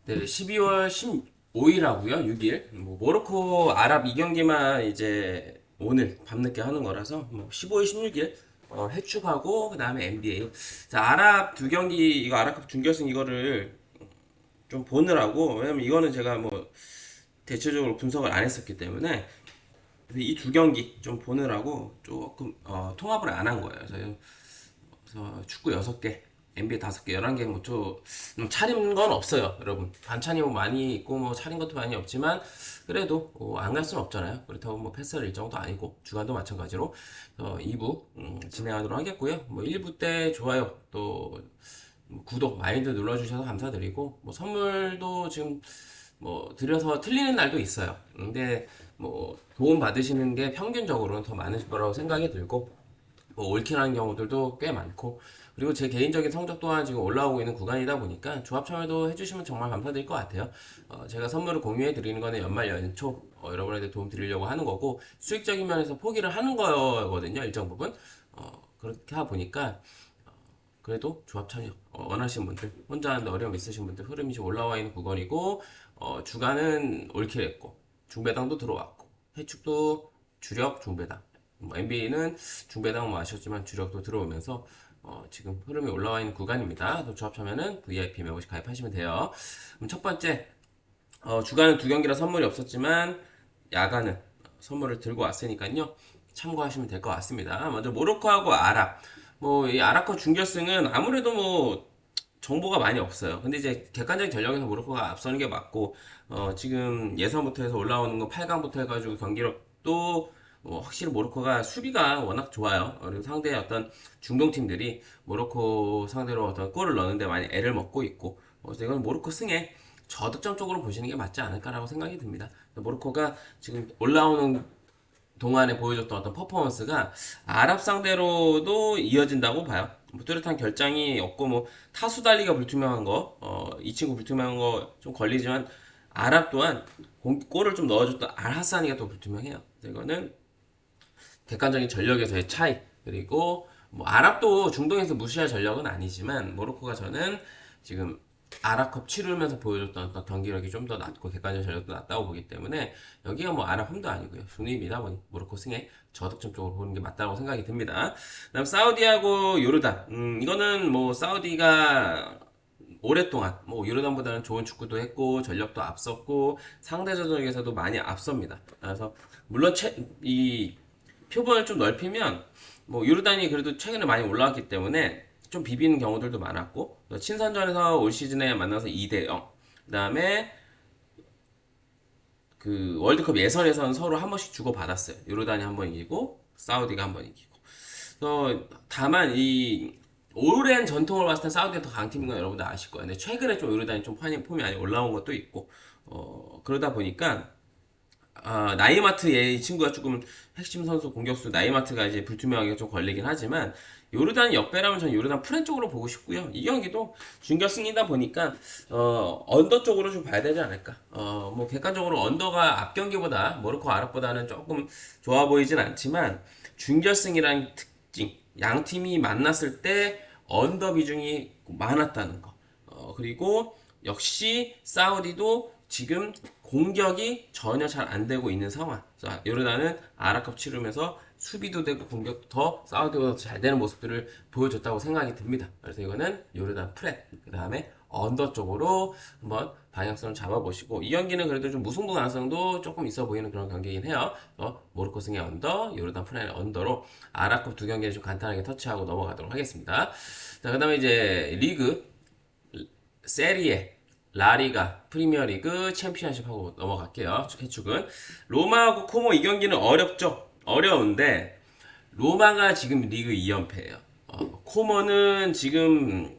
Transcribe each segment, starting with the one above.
네, 12월 15일하고요, 6일. 뭐 모로코 아랍 2경기만 이제 오늘 밤늦게 하는 거라서 뭐 15일, 16일 해축하고 그다음에 NBA. 자, 아랍 두 경기 이거 아랍컵 준결승 이거를 좀 보느라고 왜냐면 이거는 제가 뭐 대체적으로 분석을 안 했었기 때문에 이 두 경기 좀 보느라고 조금 통합을 안 한 거예요. 그래서 축구 6개, NBA 5개, 11개 뭐좀 차린 건 없어요, 여러분. 반찬이 뭐 많이 있고 뭐 차린 것도 많이 없지만 그래도 안 갈 수는 없잖아요. 그렇다고 뭐 패스할 일정도 아니고 주간도 마찬가지로 2부 진행하도록 하겠고요. 뭐 1부 때 좋아요 또 구독 많이들 눌러주셔서 감사드리고 뭐 선물도 지금 뭐 드려서 틀리는 날도 있어요. 근데 뭐 도움 받으시는 게 평균적으로는 더 많으실 거라고 생각이 들고 뭐 옳긴 한 경우들도 꽤 많고 그리고 제 개인적인 성적 또한 지금 올라오고 있는 구간이다 보니까 조합 참여도 해주시면 정말 감사드릴 것 같아요. 제가 선물을 공유해 드리는 거는 연말 연초 여러분한테 도움 드리려고 하는 거고 수익적인 면에서 포기를 하는 거거든요, 일정 부분. 그렇게 하다 보니까 그래도 조합 참여 원하시는 분들 혼자 하는데 어려움 있으신 분들 흐름이 좀 올라와 있는 구간이고 주간은 올킬했고 중배당도 들어왔고 해축도 주력 중배당 뭐 NBA는 중배당 뭐 아셨지만 주력도 들어오면서 지금 흐름이 올라와 있는 구간입니다. 또 조합 참여는 VIP membership 가입하시면 돼요. 그럼 첫 번째 주간은 두 경기라 선물이 없었지만 야간은 선물을 들고 왔으니까요. 참고하시면 될 것 같습니다. 먼저 모로코하고 아랍. 뭐 이 아랍과 준결승은 아무래도 뭐 정보가 많이 없어요. 근데 이제 객관적인 전력에서 모로코가 앞서는 게 맞고 지금 예선부터 해서 올라오는 거 8강부터 해가지고 경기력도 확실히 모로코가 수비가 워낙 좋아요. 그리고 상대의 어떤 중동 팀들이 모로코 상대로 어떤 골을 넣는데 많이 애를 먹고 있고 그래서 이건 모로코 승에 저득점 쪽으로 보시는 게 맞지 않을까라고 생각이 듭니다. 모로코가 지금 올라오는 동안에 보여줬던 어떤 퍼포먼스가 아랍 상대로도 이어진다고 봐요. 뭐 뚜렷한 결장이 없고 뭐 타수 달리가 불투명한 거, 이 친구 불투명한 거 좀 걸리지만 아랍 또한 골을 좀 넣어줬던 알하사니가 또 불투명해요. 이거는 객관적인 전력에서의 차이 그리고 뭐 아랍도 중동에서 무시할 전력은 아니지만 모로코가 저는 지금 아랍컵 치르면서 보여줬던 어떤 경기력이 좀 더 낮고 객관적 전력도 낮다고 보기 때문에 여기가 뭐 아랍 홈도 아니고요 중립이다 보니 모로코 승에 저득점 쪽으로 보는 게 맞다고 생각이 듭니다. 그다음 사우디하고 요르단 이거는 뭐 사우디가 오랫동안 뭐 요르단보다는 좋은 축구도 했고 전력도 앞섰고 상대 전적에서도 많이 앞섭니다. 그래서 물론 이 표본을 좀 넓히면 뭐 요르단이 그래도 최근에 많이 올라왔기 때문에 좀 비비는 경우들도 많았고 친선전에서 올 시즌에 만나서 2대 0. 그다음에 그 월드컵 예선에서는 서로 한 번씩 주고 받았어요. 요르단이 한 번 이기고 사우디가 한 번 이기고. 다만 이 오랜 전통을 봤을 때 사우디가 더 강팀인 건 여러분들 아실 거예요. 근데 최근에 좀 요르단이 좀 폼이 많이 올라온 것도 있고 그러다 보니까 나이마트 이 친구가 조금 핵심 선수 공격수 나이마트가 이제 불투명하게 좀 걸리긴 하지만 요르단 역배라면 저는 요르단 프렌 쪽으로 보고 싶고요. 이 경기도 준결승이다 보니까 언더 쪽으로 좀 봐야 되지 않을까. 뭐 객관적으로 언더가 앞 경기보다 모로코 아랍보다는 조금 좋아 보이진 않지만 준결승이라는 특징, 양 팀이 만났을 때 언더 비중이 많았다는 거. 그리고 역시 사우디도 지금 공격이 전혀 잘 안 되고 있는 상황. 자, 요르단은 아랍컵 치르면서 수비도 되고 공격도 더 사우디보다 잘 되는 모습들을 보여줬다고 생각이 듭니다. 그래서 이거는 요르단 프렛, 그 다음에 언더 쪽으로 한번 방향성을 잡아보시고 이 경기는 그래도 좀 무승부 가능성도 조금 있어 보이는 그런 경기이긴 해요. 모로코 승의 언더, 요르단 프렛의 언더로 아랍컵 두 경기를 좀 간단하게 터치하고 넘어가도록 하겠습니다. 자, 그 다음에 이제 리그 세리에, 라리가, 프리미어리그, 챔피언십 하고 넘어갈게요. 해축은 로마하고 코모 이 경기는 어렵죠. 어려운데 로마가 지금 리그 2연패예요. 코모는 지금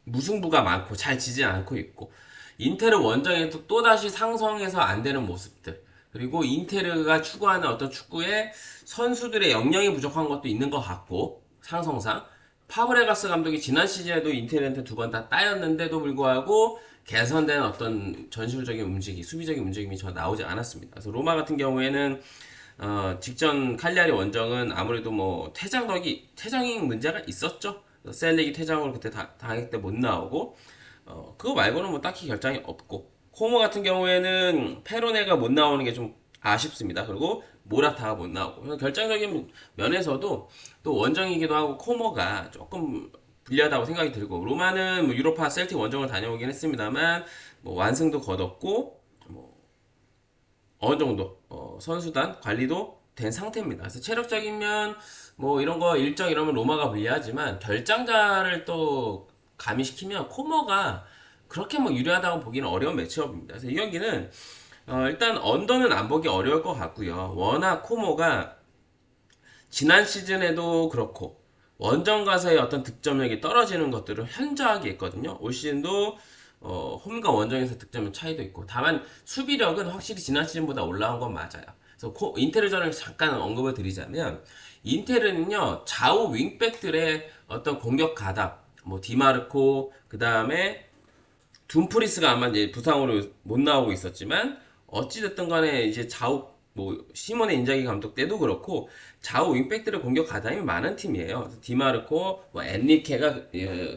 무승부가 많고 잘 지지 않고 있고 인테르 원정에서 또다시 상성해서 안 되는 모습들 그리고 인테르가 추구하는 어떤 축구에 선수들의 역량이 부족한 것도 있는 것 같고 상성상 파브레가스 감독이 지난 시즌에도 인테르한테 두 번 다 따였는데도 불구하고 개선된 어떤 전술적인 움직임, 수비적인 움직임이 저 나오지 않았습니다. 그래서 로마 같은 경우에는 직전 칼리아리 원정은 아무래도 뭐 퇴장이 문제가 있었죠. 셀렉이 퇴장으로 그때 당했을 때 못 나오고 그거 말고는 뭐 딱히 결장이 없고 코모 같은 경우에는 페로네가 못 나오는 게 좀 아쉽습니다. 그리고 모라타가 못 나오고 그래서 결정적인 면에서도 또 원정이기도 하고 코모가 조금 불리하다고 생각이 들고 로마는 뭐 유로파 셀틱 원정을 다녀오긴 했습니다만 뭐 완승도 거뒀고 뭐 어느 정도 선수단 관리도 된 상태입니다. 그래서 체력적인 면 뭐 이런 거 일정 이러면 로마가 불리하지만 결장자를 또 가미시키면 코머가 그렇게 뭐 유리하다고 보기는 어려운 매치업입니다. 그래서 이 경기는 일단 언더는 안 보기 어려울 것 같고요. 워낙 코모가 지난 시즌에도 그렇고 원정 가서의 어떤 득점력이 떨어지는 것들을 현저하게 있거든요. 올 시즌도 홈과 원정에서 득점 차이도 있고 다만 수비력은 확실히 지난 시즌보다 올라온 건 맞아요. 그래서 인테르전을 잠깐 언급을 드리자면 인테르는요 좌우 윙백들의 어떤 공격 가담 뭐 디마르코 그 다음에 둠프리스가 아마 이제 부상으로 못 나오고 있었지만 어찌됐든 간에 이제 좌우 뭐 시몬의 인자기 감독 때도 그렇고 좌우 윙백들의 공격 가담이 많은 팀이에요. 디마르코, 뭐 엔리케가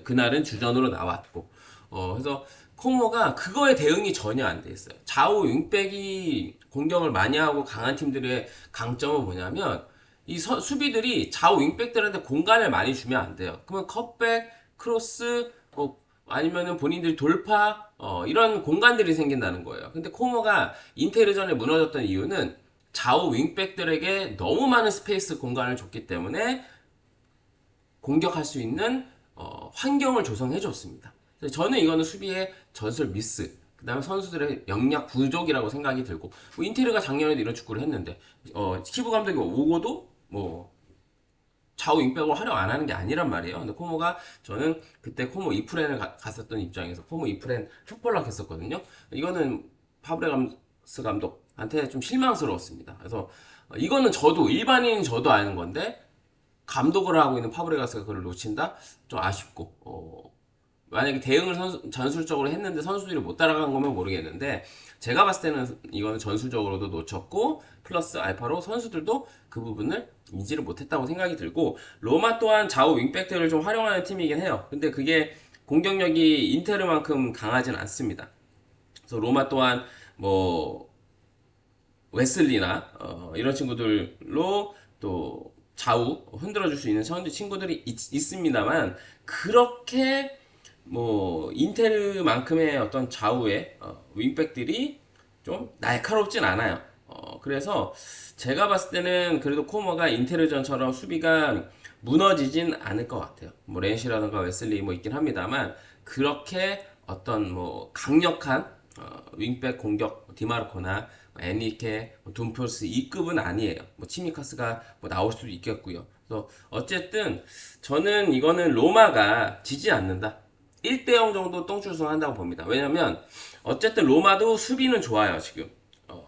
그날은 주전으로 나왔고, 그래서 코모가 그거에 대응이 전혀 안 돼 있어요. 좌우 윙백이 공격을 많이 하고 강한 팀들의 강점은 뭐냐면 이 수비들이 좌우 윙백들한테 공간을 많이 주면 안 돼요. 그러면 컷백, 크로스, 아니면은 본인들 돌파, 이런 공간들이 생긴다는 거예요. 근데 코모가 인테리전에 무너졌던 이유는 좌우 윙백들에게 너무 많은 스페이스 공간을 줬기 때문에 공격할 수 있는 환경을 조성해 줬습니다. 저는 이거는 수비의 전술 미스, 그 다음에 선수들의 역량 부족이라고 생각이 들고 뭐 인테르가 작년에도 이런 축구를 했는데 키부 감독이 오고도 뭐 좌우 윙백을 활용 안 하는 게 아니란 말이에요. 근데 코모가 저는 그때 코모 이프렌을 갔었던 입장에서 코모 이프렌 fut볼락 했었거든요. 이거는 파브레감스 감독한테 좀 실망스러웠습니다. 그래서 이거는 저도 일반인 저도 아는 건데 감독을 하고 있는 파브레가스가 그걸 놓친다? 좀 아쉽고 만약에 대응을 전술적으로 했는데 선수들이 못 따라간 거면 모르겠는데 제가 봤을 때는 이거는 전술적으로도 놓쳤고 플러스 알파로 선수들도 그 부분을 인지를 못했다고 생각이 들고 로마 또한 좌우 윙백들을 좀 활용하는 팀이긴 해요. 근데 그게 공격력이 인테르만큼 강하진 않습니다. 그래서 로마 또한 뭐 웨슬리나 이런 친구들로 또 좌우 흔들어줄 수 있는 친구들이 있습니다만 그렇게 뭐 인테르만큼의 어떤 좌우의 윙백들이 좀 날카롭진 않아요. 그래서 제가 봤을 때는 그래도 코머가 인테르전처럼 수비가 무너지진 않을 것 같아요. 뭐 렌시라든가 웨슬리 뭐 있긴 합니다만 그렇게 어떤 뭐 강력한 윙백 공격 디마르코나 애니케, 둠플스 2급은 아니에요. 뭐 치미카스가 뭐 나올 수도 있겠고요. 그래서 어쨌든 저는 이거는 로마가 지지 않는다. 1대0 정도 똥줄승 한다고 봅니다. 왜냐면 어쨌든 로마도 수비는 좋아요, 지금.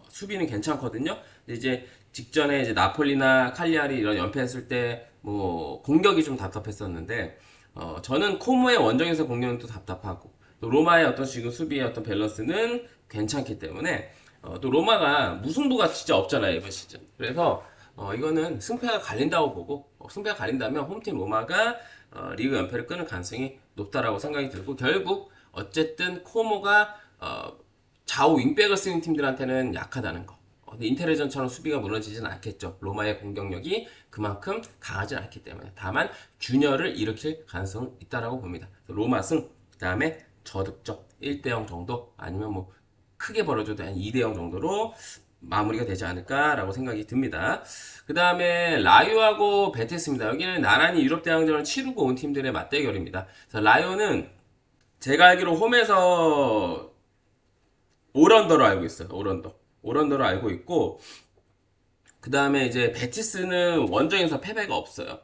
수비는 괜찮거든요. 근데 이제 직전에 이제 나폴리나 칼리아리 이런 연패했을 때 뭐 공격이 좀 답답했었는데 저는 코모의 원정에서 공격은 또 답답하고 또 로마의 어떤 지금 수비의 어떤 밸런스는 괜찮기 때문에 또 로마가 무승부가 진짜 없잖아요, 이번 시즌. 그래서 이거는 승패가 갈린다고 보고 승패가 갈린다면 홈팀 로마가 리그 연패를 끊을 가능성이 높다라고 생각이 들고 결국 어쨌든 코모가 좌우 윙백을 쓰는 팀들한테는 약하다는 거. 근데 인텔리전처럼 수비가 무너지진 않겠죠. 로마의 공격력이 그만큼 강하진 않기 때문에 다만 균열을 일으킬 가능성은 있다라고 봅니다. 로마 승, 그 다음에 저득점 1대0 정도 아니면 뭐 크게 벌어져도 한 2대0 정도로 마무리가 되지 않을까라고 생각이 듭니다. 그 다음에 라요하고 베티스입니다. 여기는 나란히 유럽 대항전을 치르고 온 팀들의 맞대결입니다. 그래서 라요는 제가 알기로 홈에서 오런더로 알고 있어요. 오런더로 알고 있고 그 다음에 이제 베티스는 원정에서 패배가 없어요.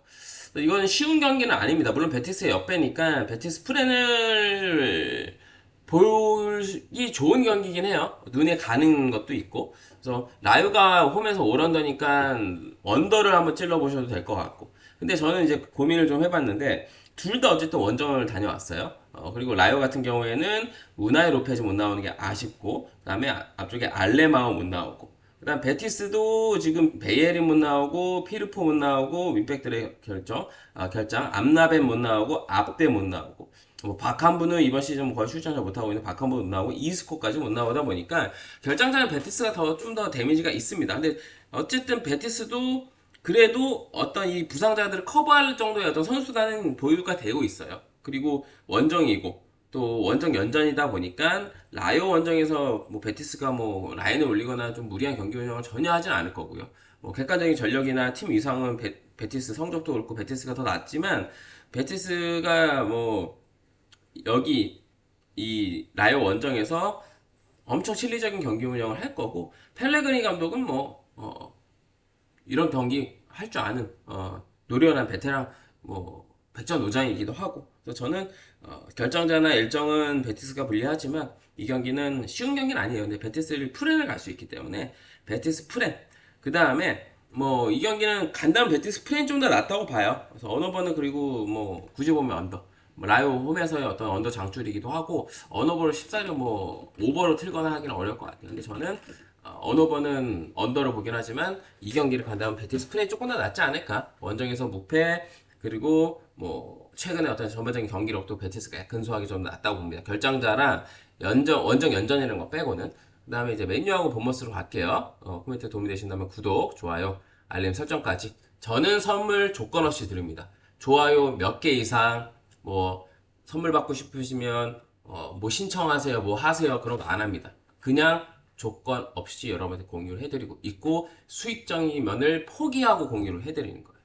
이건 쉬운 경기는 아닙니다. 물론 베티스의 역배니까 베티스 프렌을 보기 좋은 경기긴 해요. 눈에 가는 것도 있고. 그래서 라유가 홈에서 오런더니까 언더를 한번 찔러보셔도 될 것 같고. 근데 저는 이제 고민을 좀 해봤는데 둘 다 어쨌든 원정을 다녀왔어요. 그리고 라요 같은 경우에는 우나이 로페즈 못 나오는 게 아쉽고 그다음에 앞쪽에 알레마오 못 나오고 그다음 베티스도 지금 베이에린 못 나오고 피르포 못 나오고 윙백들의 결장 암라벤 못 나오고 압데 못 나오고 뭐 박한부는 이번 시즌 뭐 거의 출전 잘 못하고 있는 박한부 못 나오고 이스코까지 못 나오다 보니까 결정적인 베티스가 좀 더 데미지가 있습니다. 근데 어쨌든 베티스도 그래도 어떤 이 부상자들을 커버할 정도의 어떤 선수단은 보유가 되고 있어요. 그리고 원정이고 또 원정 연전이다 보니까 라이오 원정에서 뭐 베티스가 뭐 라인을 올리거나 좀 무리한 경기 운영을 전혀 하진 않을 거고요. 뭐 객관적인 전력이나 팀 위상은 베티스 성적도 그렇고 베티스가 더 낫지만 베티스가 뭐 여기 이 라이오 원정에서 엄청 실리적인 경기 운영을 할 거고 펠레그니 감독은 뭐 이런 경기 할 줄 아는 노련한 베테랑 뭐 백전노장이기도 하고 그래서 저는 결정자나 일정은 베티스가 불리하지만 이 경기는 쉬운 경기는 아니에요. 근데 베티스를 프렌을 갈 수 있기 때문에 베티스 프렌 그 다음에 뭐 이 경기는 간다면 베티스 프렌이 좀 더 낫다고 봐요. 그래서 언어버는 그리고 뭐 굳이 보면 언더 뭐 라이오 홈에서의 어떤 언더 장줄이기도 하고 언어버를 쉽사리 뭐 오버로 틀거나 하기는 어려울 것 같아요. 근데 저는 언어버는 언더로 보긴 하지만 이 경기를 간다면 베티스 프레이 조금 더 낫지 않을까. 원정에서 무패 그리고 뭐 최근에 어떤 전반적인 경기력도 베티스가 근소하게 좀 낫다고 봅니다. 결정자랑 원정 연전이라는 거 빼고는. 그 다음에 이제 맨유하고 본머스로 갈게요. 코멘트에 도움이 되신다면 구독, 좋아요, 알림 설정까지. 저는 선물 조건 없이 드립니다. 좋아요 몇 개 이상 뭐 선물 받고 싶으시면 뭐 신청하세요, 뭐 하세요 그런 거 안 합니다. 그냥 조건 없이 여러분한테 공유를 해드리고 있고 수익적인 면을 포기하고 공유를 해드리는 거예요.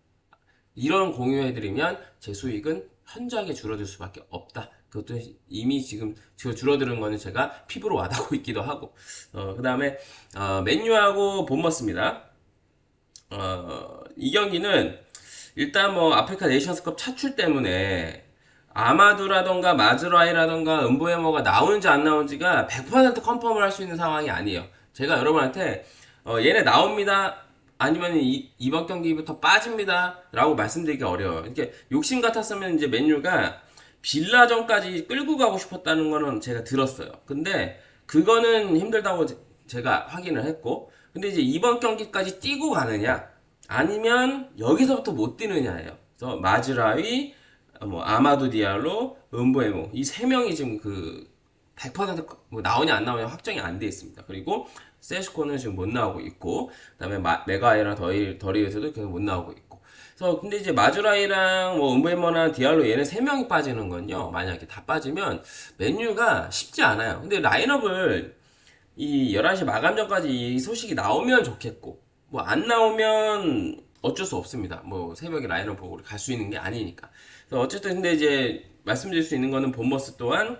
이런 공유해드리면 제 수익은 현저하게 줄어들 수밖에 없다. 그것도 이미 지금 줄어드는 거는 제가 피부로 와닿고 있기도 하고 그 다음에 맨유하고 본머스입니다. 이 경기는 일단 뭐 아프리카 네이션스컵 차출 때문에 아마두라던가 마즈라이라던가 은보에머가 나오는지 안 나오는지가 100% 컨펌을 할 수 있는 상황이 아니에요. 제가 여러분한테 얘네 나옵니다. 아니면 이번 경기부터 빠집니다. 라고 말씀드리기 어려워요. 이렇게 욕심 같았으면 이제 맨유가 빌라전까지 끌고 가고 싶었다는 거는 제가 들었어요. 근데 그거는 힘들다고 제가 확인을 했고 근데 이제 이번 경기까지 뛰고 가느냐 아니면 여기서부터 못 뛰느냐예요. 그래서 마즈라위, 뭐 아마두 디알로, 은보에모 이 세 명이 지금 그 100%뭐 나오냐 안 나오냐 확정이 안 돼 있습니다. 그리고 세슈코는 지금 못 나오고 있고, 그다음에 메가이랑 더리에서도 계속 못 나오고 있고. 그래서 근데 이제 마즈라이랑 뭐 은보에모나 디알로 얘네 세 명이 빠지는 건요. 만약에 다 빠지면 맨유가 쉽지 않아요. 근데 라인업을 이 11시 마감 전까지 이 소식이 나오면 좋겠고, 뭐 안 나오면 어쩔 수 없습니다. 뭐 새벽에 라인업 보고 갈 수 있는 게 아니니까. 그래서 어쨌든 근데 이제 말씀드릴 수 있는 거는 본머스 또한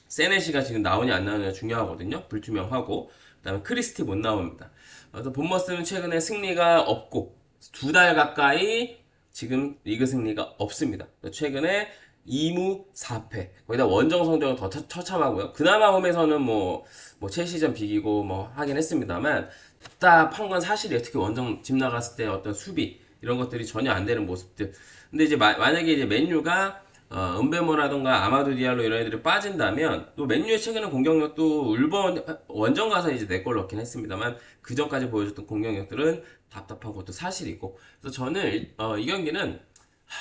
세네시가 지금 나오냐 안 나오냐 중요하거든요. 불투명하고. 그다음에 크리스티 못 나옵니다. 그래서 본머스는 최근에 승리가 없고 2달 가까이 지금 리그 승리가 없습니다. 최근에 2무 4패. 거기다 원정 성적은 더 처참하고요. 그나마 홈에서는 뭐 첼시전 비기고 뭐 하긴 했습니다만 답답한 건 사실이에요. 특히 원정 집 나갔을 때 어떤 수비 이런 것들이 전혀 안 되는 모습들. 근데 이제 만약에 이제 맨유가 은베모라던가 아마두 디알로 이런 애들이 빠진다면 또 맨유의 최근에 공격력도 울버 원정 가서 이제 4골 넣긴 했습니다만 그 전까지 보여줬던 공격력들은 답답한 것도 사실이고 그래서 저는 이 경기는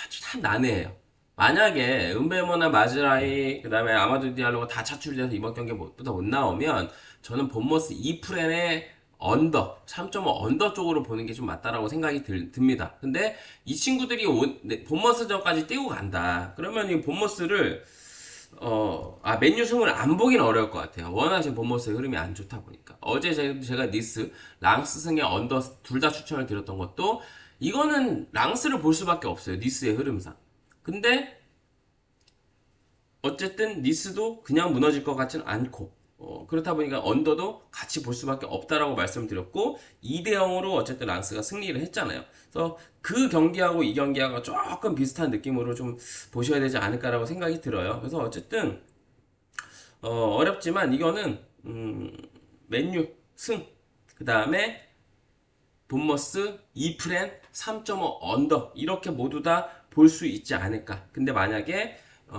참 난해해요. 만약에 은베모나 마즈라이 그다음에 아마두 디알로가 다 차출돼서 이번 경기보다 못 나오면 저는 본머스 2프렌의 언더 3.5 언더 쪽으로 보는 게 좀 맞다라고 생각이 듭니다. 근데 이 친구들이 본머스전까지 뛰고 간다. 그러면 이 본머스를 맨유 승을 안 보긴 어려울 것 같아요. 워낙 지금 본머스의 흐름이 안 좋다 보니까. 어제 제가 니스, 랑스 승의 언더 둘 다 추천을 드렸던 것도 이거는 랑스를 볼 수밖에 없어요. 니스의 흐름상. 근데 어쨌든 니스도 그냥 무너질 것 같지는 않고 그렇다 보니까 언더도 같이 볼 수밖에 없다라고 말씀드렸고 2대 0으로 어쨌든 랑스가 승리를 했잖아요. 그래서 그 경기하고 이 경기하고 조금 비슷한 느낌으로 좀 보셔야 되지 않을까라고 생각이 들어요. 그래서 어쨌든 어렵지만 이거는 맨유 승, 그 다음에 본머스 2프렌 3.5 언더 이렇게 모두 다 볼 수 있지 않을까. 근데 만약에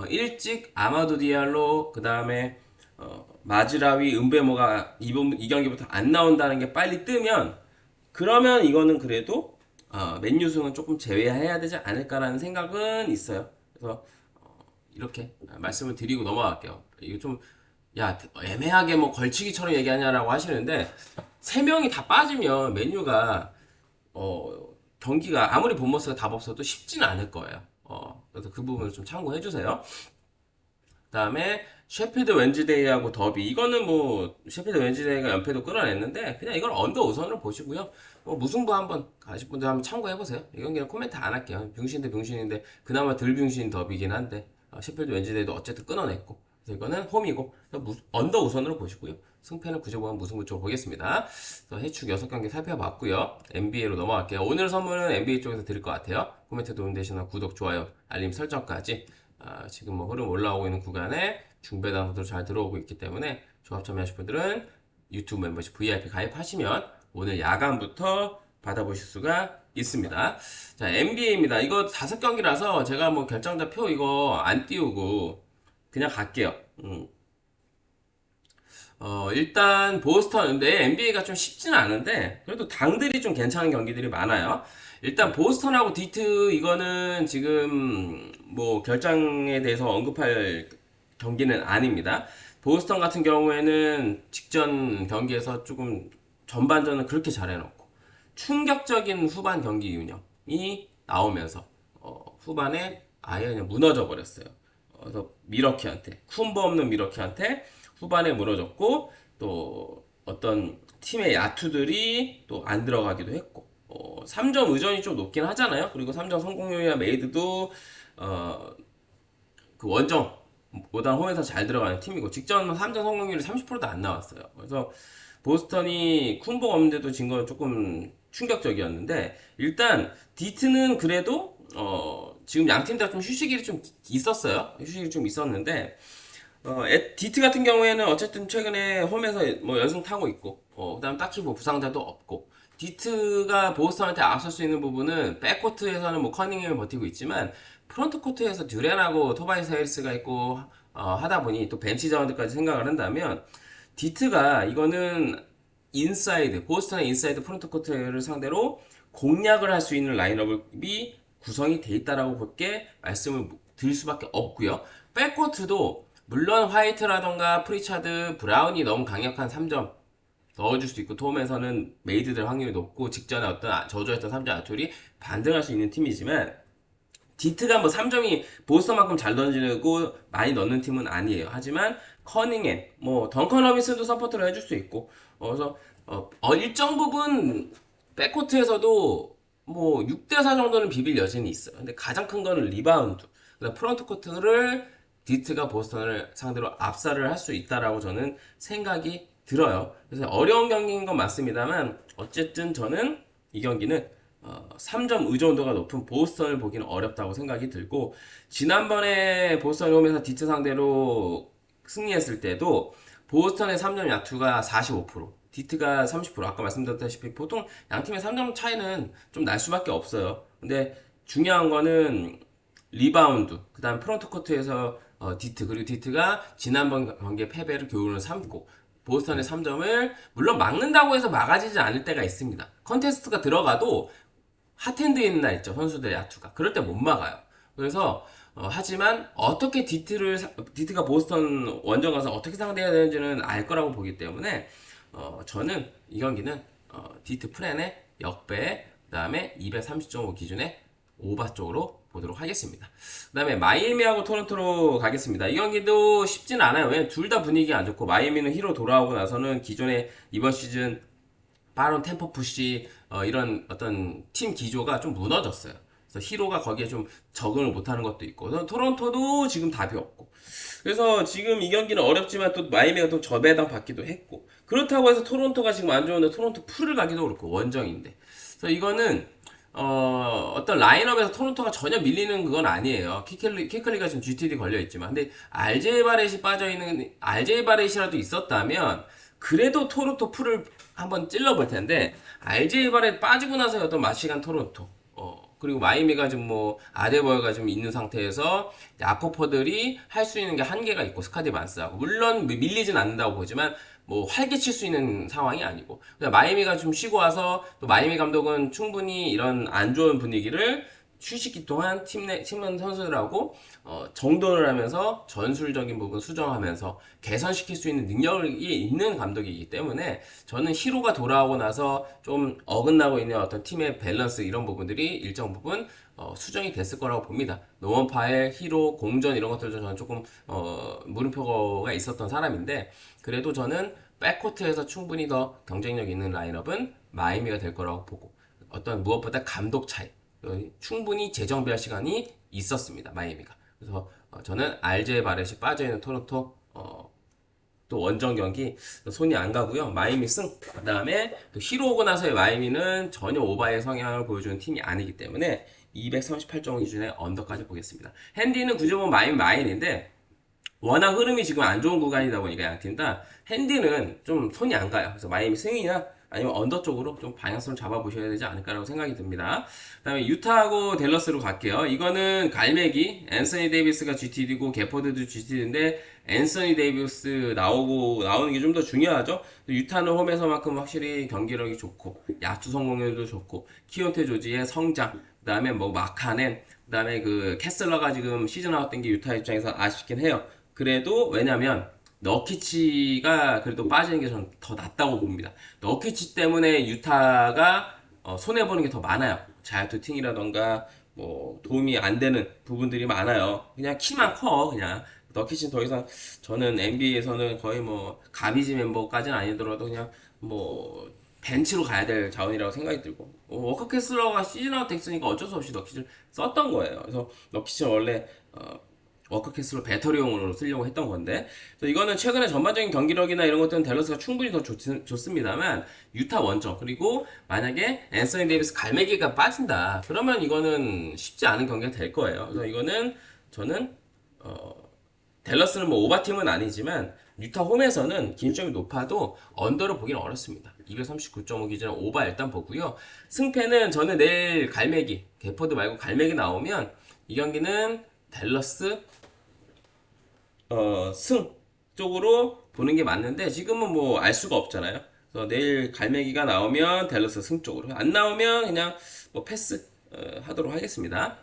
일찍 아마도 디알로 그 다음에 마즈라위 은베모가 이 경기부터 안 나온다는 게 빨리 뜨면 그러면 이거는 그래도 맨유승은 조금 제외해야 되지 않을까라는 생각은 있어요. 그래서 이렇게 말씀을 드리고 넘어갈게요. 이게 좀, 야, 애매하게 뭐 걸치기처럼 얘기하냐라고 하시는데, 세 명이 다 빠지면 맨유가, 경기가 아무리 본머스가 답 없어도 쉽지는 않을 거예요. 그래서 그 부분을 좀 참고해 주세요. 그다음에 셰필드 웬즈데이하고 더비 이거는 뭐 셰필드 웬즈데이가 연패도 끌어냈는데 그냥 이걸 언더 우선으로 보시고요. 무승부 한번 가실 분들 한번 참고해 보세요. 이 경기는 코멘트 안 할게요. 병신 대 병신인데 그나마 덜 병신 더비긴 한데 셰필드 웬즈데이도 어쨌든 끊어냈고 그래서 이거는 홈이고 언더 우선으로 보시고요. 승패는 구조보험 무승부 쪽으로 보겠습니다. 그래서 해축 6경기 살펴봤고요. NBA로 넘어갈게요. 오늘 선물은 NBA 쪽에서 드릴 것 같아요. 코멘트 도움되시는 구독, 좋아요, 알림 설정까지 지금 뭐 흐름 올라오고 있는 구간에 중배당도 잘 들어오고 있기 때문에 조합 참여하실 분들은 유튜브 멤버십 VIP 가입하시면 오늘 야간부터 받아보실 수가 있습니다. 자, NBA입니다. 이거 5경기라서 제가 뭐 결정자 표 이거 안 띄우고 그냥 갈게요. 일단 보스턴인데 NBA가 좀 쉽지는 않은데 그래도 당들이 좀 괜찮은 경기들이 많아요. 일단 보스턴하고 디트 이거는 지금 뭐 결장에 대해서 언급할 경기는 아닙니다. 보스턴 같은 경우에는 직전 경기에서 조금 전반전은 그렇게 잘해놓고 충격적인 후반 경기 운영이 나오면서 후반에 아예 그냥 무너져 버렸어요. 그래서 미러키한테 쿤버 없는 미러키한테 후반에 무너졌고 또 어떤 팀의 야투들이 또 안 들어가기도 했고 3점 의존이 좀 높긴 하잖아요. 그리고 3점 성공률이나 메이드도 그 원정 보다 홈에서 잘 들어가는 팀이고 직전 3점 성공률이 30%도 안 나왔어요. 그래서 보스턴이 쿤복 없는데도 진 건 조금 충격적이었는데 일단 디트는 그래도 지금 양 팀 다 좀 휴식이 좀 있었어요. 휴식이 좀 있었는데 디트 같은 경우에는 어쨌든 최근에 홈에서 뭐 연승 타고 있고, 그다음 딱히 뭐 부상자도 없고, 디트가 보스턴한테 앞설 수 있는 부분은 백코트에서는 뭐 커닝햄을 버티고 있지만 프론트 코트에서 듀렌하고 토바이스 해리스가 있고 하다 보니 또 벤치 자원들까지 생각을 한다면 디트가 이거는 인사이드 보스턴의 인사이드 프론트 코트를 상대로 공략을 할 수 있는 라인업이 구성이 돼 있다라고 볼게 말씀을 드릴 수밖에 없고요. 백코트도 물론 화이트라던가 프리차드, 브라운이 너무 강력한 3점 넣어줄 수 있고 톰에서는 메이드 될 확률이 높고 직전에 어떤 저조했던 3점 아툴이 반등할 수 있는 팀이지만 디트가 뭐 3점이 보스턴만큼 잘 던지고 많이 넣는 팀은 아니에요. 하지만 커닝햄, 뭐 덩컨 러빈슨도 서포트를 해줄 수 있고 그래서 일정 부분 백코트에서도 뭐 6대4 정도는 비빌 여진이 있어요. 근데 가장 큰 거는 리바운드. 그다음 프론트 코트를 디트가 보스턴을 상대로 압살을 할 수 있다라고 저는 생각이 들어요. 그래서 어려운 경기인 건 맞습니다만 어쨌든 저는 이 경기는 3점 의존도가 높은 보스턴을 보기는 어렵다고 생각이 들고 지난번에 보스턴이 홈에서 디트 상대로 승리했을 때도 보스턴의 3점 야투가 45%, 디트가 30%. 아까 말씀드렸다시피 보통 양 팀의 3점 차이는 좀 날 수밖에 없어요. 근데 중요한 거는 리바운드, 그 다음 프론트 코트에서 디트, 그리고 디트가 지난번 경기의 패배를 교훈을 삼고 보스턴의 3점을 물론 막는다고 해서 막아지지 않을 때가 있습니다. 컨테스트가 들어가도 핫핸드에 있는 날 있죠. 선수들의 야투가. 그럴 때 못 막아요. 그래서 하지만 어떻게 디트가 보스턴 원정 가서 어떻게 상대해야 되는지는 알 거라고 보기 때문에 저는 이 경기는 디트 프렌의 역배 그다음에 230.5 기준의 오바 쪽으로 보도록 하겠습니다. 그 다음에 마이애미하고 토론토로 가겠습니다. 이 경기도 쉽진 않아요. 왜냐면 둘 다 분위기가 안 좋고 마이애미는 히로 돌아오고 나서는 기존의 이번 시즌 바론 템포 푸시 이런 어떤 팀 기조가 좀 무너졌어요. 그래서 히로가 거기에 좀 적응을 못하는 것도 있고 그래서 토론토도 지금 답이 없고 그래서 지금 이 경기는 어렵지만 또 마이애미가 또 저배당 받기도 했고 그렇다고 해서 토론토가 지금 안 좋은데 토론토 풀을 가기도 그렇고 원정인데 그래서 이거는 어떤 라인업에서 토론토가 전혀 밀리는 그건 아니에요. 키클리가 지금 GTD 걸려있지만. 근데 RJ 바렛이 빠져있는, RJ 바렛이라도 있었다면, 그래도 토론토 풀을 한번 찔러볼 텐데, RJ 바렛 빠지고 나서 어떤 마시간 토론토. 그리고 마이미가 지금 뭐, 아데버가 지금 있는 상태에서, 야코퍼들이 할 수 있는 게 한계가 있고, 스카디 반스하고. 물론 밀리진 않는다고 보지만, 뭐 활개칠 수 있는 상황이 아니고 그냥 마이애미가 좀 쉬고 와서 또 마이애미 감독은 충분히 이런 안 좋은 분위기를 휴식기 동안 팀원 선수들하고 정돈을 하면서 전술적인 부분 수정하면서 개선시킬 수 있는 능력이 있는 감독이기 때문에 저는 히로가 돌아오고 나서 좀 어긋나고 있는 어떤 팀의 밸런스 이런 부분들이 일정 부분 수정이 됐을 거라고 봅니다. 노원 파일, 히로, 공전 이런 것들도 저는 조금 물음표가 있었던 사람인데 그래도 저는 백코트에서 충분히 더 경쟁력 있는 라인업은 마이미가 될 거라고 보고 어떤 무엇보다 감독 차이 충분히 재정비할 시간이 있었습니다. 마이애미가. 그래서 저는 RJ 바렛이 빠져있는 토론토 또 원정 경기 손이 안 가고요. 마이애미 승. 그 다음에 히로 오고 나서의 마이애미는 전혀 오바의 성향을 보여주는 팀이 아니기 때문에 238점 기준의 언더까지 보겠습니다. 핸디는 굳이 보면 마이애미 마인인데 워낙 흐름이 지금 안 좋은 구간이다 보니까 양팀 다 핸디는 좀 손이 안 가요. 그래서 마이애미 승이나 아니면 언더 쪽으로 좀 방향성을 잡아보셔야 되지 않을까라고 생각이 듭니다. 그 다음에 유타하고 댈러스로 갈게요. 이거는 갈매기, 앤서니 데이비스가 GTD고 게포드도 GTD인데 앤서니 데이비스 나오는 게 좀 더 중요하죠. 유타는 홈에서만큼 확실히 경기력이 좋고 야투 성공률도 좋고 키온테 조지의 성장, 그 다음에 뭐 마카넨, 그 다음에 그 캐슬러가 지금 시즌 아웃 된 게 유타 입장에서 아쉽긴 해요. 그래도 왜냐면 너키치가 그래도 빠지는 게 저는 더 낫다고 봅니다. 너키치 때문에 유타가 손해보는 게 더 많아요. 자유투팅이라던가 뭐 도움이 안 되는 부분들이 많아요. 그냥 키만 커 그냥. 너키치는 더 이상 저는 NBA에서는 거의 뭐 가비지 멤버까지는 아니더라도 그냥 뭐 벤치로 가야 될 자원이라고 생각이 들고 워커 캐슬러가 시즌 아웃 됐으니까 어쩔 수 없이 너키치를 썼던 거예요. 그래서 너키치는 원래 워커캐슬로 배터리용으로 쓰려고 했던 건데 그래서 이거는 최근에 전반적인 경기력이나 이런 것들은 댈러스가 충분히 더 좋습니다만 유타 원정 그리고 만약에 앤서니 데이비스 갈매기가 빠진다 그러면 이거는 쉽지 않은 경기가 될 거예요. 그래서 이거는 저는 댈러스는 뭐 오바팀은 아니지만 유타 홈에서는 기준점이 높아도 언더를 보기는 어렵습니다. 239.5 기준 오바 일단 보고요. 승패는 저는 내일 갈매기 게포드 말고 갈매기 나오면 이 경기는 댈러스 승 쪽으로 보는 게 맞는데 지금은 뭐 알 수가 없잖아요. 그래서 내일 갈매기가 나오면 댈러스 승 쪽으로 안 나오면 그냥 뭐 패스 하도록 하겠습니다.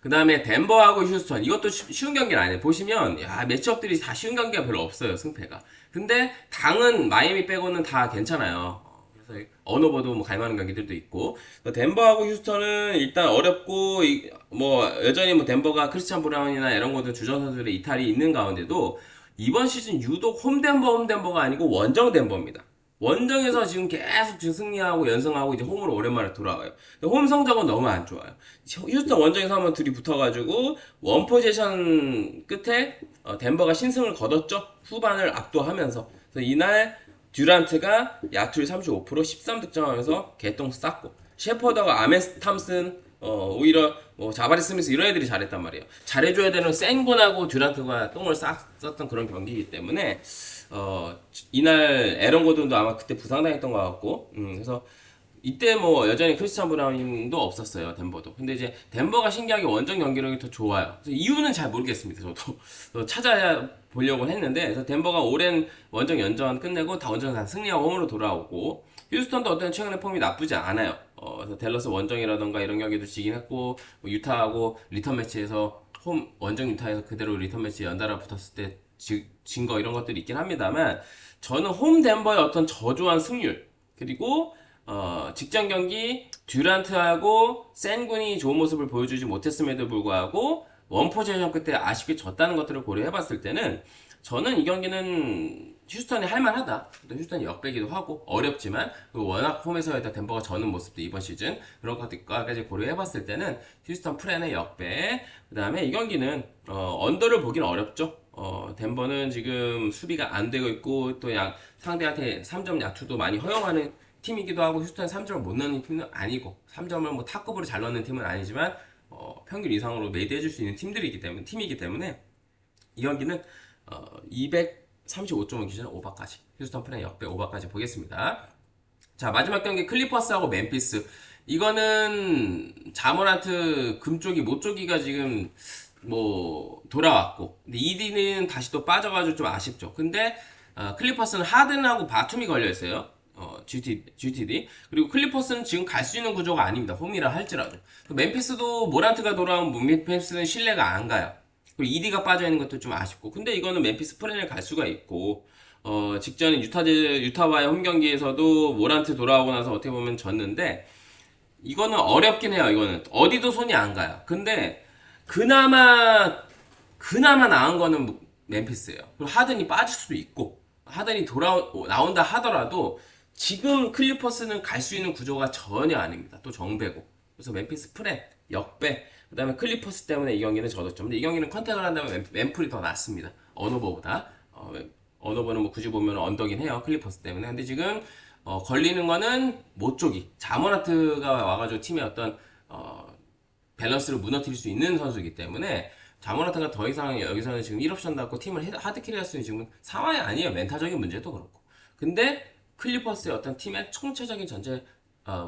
그 다음에 덴버하고 휴스턴 이것도 쉬운 경기는 아니에요. 보시면 야 매치업들이 다 쉬운 경기가 별로 없어요. 승패가. 근데 당은 마이애미 빼고는 다 괜찮아요. 그래서 언어버도 뭐 갈만한 경기들도 있고 덴버하고 휴스턴은 일단 어렵고 뭐 여전히 뭐 덴버가 크리스찬 브라운이나 이런 것들 주전 선수들의 이탈이 있는 가운데도 이번 시즌 유독 홈덴버가 아니고 원정 덴버입니다. 원정에서 지금 계속 지금 승리하고 연승하고 이제 홈으로 오랜만에 돌아와요. 홈 성적은 너무 안 좋아요. 휴스턴 원정에서 한번 둘이 붙어가지고 원 포지션 끝에 덴버가 신승을 거뒀죠. 후반을 압도하면서. 그래서 이날 듀란트가 야투를 35% 13득점하면서 개똥 쌌고 셰퍼더가 아멘 탐슨 오히려 뭐 자바리 스미스 이런 애들이 잘했단 말이에요. 잘해줘야 되는 센곤하고 듀란트가 똥을 썼던 그런 경기이기 때문에 이날 에런 고든도 아마 그때 부상당했던 것 같고 그래서 이때 뭐 여전히 크리스찬 브라운도 없었어요. 덴버도. 근데 이제 덴버가 신기하게 원정 경기력이 더 좋아요. 그래서 이유는 잘 모르겠습니다. 저도 찾아보려고 했는데 그래서 덴버가 오랜 원정 연전 끝내고 다 원정 다 승리하고 홈으로 돌아오고 휴스턴도 어떤 최근에 폼이 나쁘지 않아요. 그래서 댈러스 원정이라던가 이런 경기도 지긴 했고 뭐 유타하고 리턴 매치에서 홈 원정 유타에서 그대로 리턴 매치 연달아 붙었을 때 진 거 이런 것들이 있긴 합니다만 저는 홈 덴버의 어떤 저조한 승률 그리고 직전 경기 듀란트하고 센군이 좋은 모습을 보여주지 못했음에도 불구하고 원포지션 끝에 아쉽게 졌다는 것들을 고려해봤을 때는 저는 이 경기는 휴스턴이 할만하다. 또 휴스턴이 역배기도 하고 어렵지만 워낙 홈에서 일단 덴버가 저는 모습도 이번 시즌 그런 것들까지 고려해봤을 때는 휴스턴 프렌의 역배 그 다음에 이 경기는 언더를 보기는 어렵죠. 덴버는 지금 수비가 안 되고 있고 또 상대한테 3점 야투도 많이 허용하는 팀이기도 하고 휴스턴 3점을 못 넣는 팀은 아니고 3점을 뭐 탑급으로 잘 넣는 팀은 아니지만 평균 이상으로 메이드해줄 수 있는 팀이기 때문에 이 경기는 235.5 기준 오버까지 휴스턴 프렌 역배 오버까지 보겠습니다. 자 마지막 경기 클리퍼스하고 멤피스 이거는 자모란트 금쪽이 모쪽이가 지금 뭐 돌아왔고 근데 이디는 다시 또 빠져가지고 좀 아쉽죠. 근데 클리퍼스는 하든하고 바툼이 걸려있어요. GTD. 그리고 클리퍼스는 지금 갈 수 있는 구조가 아닙니다. 홈이라 할지라도. 멤피스도 모란트가 돌아오면 멤피스는 신뢰가 안 가요. 그리고 ED가 빠져있는 것도 좀 아쉽고. 근데 이거는 멤피스 플랜을 갈 수가 있고, 직전에 유타와의 홈 경기에서도 모란트 돌아오고 나서 어떻게 보면 졌는데, 이거는 어렵긴 해요. 이거는. 어디도 손이 안 가요. 근데, 그나마 나은 거는 멤피스예요. 그리고 하든이 빠질 수도 있고, 하든이 나온다 하더라도, 지금 클리퍼스는 갈 수 있는 구조가 전혀 아닙니다. 또 정배고. 그래서 멤피스 프렛, 역배, 그 다음에 클리퍼스 때문에 이 경기는 져줬죠. 근데 이 경기는 컨택을 한다면 멤플이 더 낫습니다. 언어버보다. 언어버는 뭐 굳이 보면 언덕이긴 해요. 클리퍼스 때문에. 근데 지금, 걸리는 거는 못 쪽이. 자모라트가 와가지고 팀의 어떤, 밸런스를 무너뜨릴 수 있는 선수이기 때문에 자모라트가 더 이상 여기서는 지금 1옵션 받고 팀을 하드캐리할 수 있는 지금 상황이 아니에요. 멘탈적인 문제도 그렇고. 근데 클리퍼스의 어떤 팀의 총체적인 전체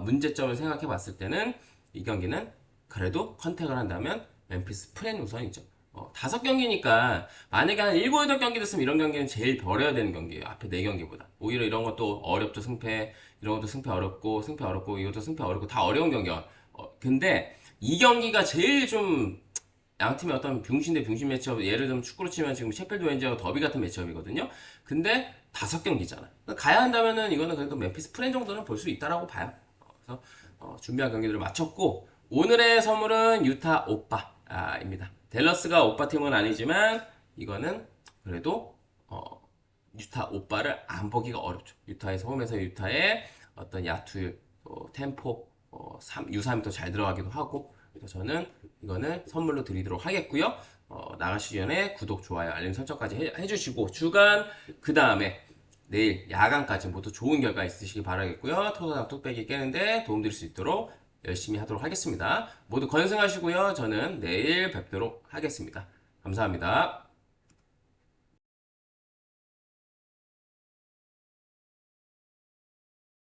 문제점을 생각해 봤을 때는 이 경기는 그래도 컨택을 한다면 멤피스 프렌 우선이죠. 5경기니까 만약에 한 7, 8경기 됐으면 이런 경기는 제일 버려야 되는 경기예요. 앞에 4경기보다. 오히려 이런 것도 어렵죠. 승패. 이런 것도 승패 어렵고 이것도 승패 어렵고 다 어려운 경기야. 근데 이 경기가 제일 좀 양팀의 어떤 병신 대 병신 매치업, 예를 들면 축구로 치면 지금 셰필드 웬즈하고 더비 같은 매치업이거든요. 근데 5경기잖아. 가야 한다면은 이거는 그래도 멤피스 프렌 정도는 볼 수 있다라고 봐요. 그래서 준비한 경기들을 마쳤고 오늘의 선물은 유타 오빠입니다. 댈러스가 오빠 팀은 아니지만 이거는 그래도 유타 오빠를 안 보기가 어렵죠. 유타에서 홈에서 유타의 어떤 야투, 템포, 유사함이 더 잘 들어가기도 하고 그래서 저는 이거는 선물로 드리도록 하겠고요. 나가시기 전에 구독, 좋아요, 알림 설정까지 해주시고 주간 그 다음에 내일 야간까지 모두 좋은 결과 있으시기 바라겠고요. 토사장 뚝배기 깨는데 도움드릴 수 있도록 열심히 하도록 하겠습니다. 모두 건승하시고요. 저는 내일 뵙도록 하겠습니다. 감사합니다.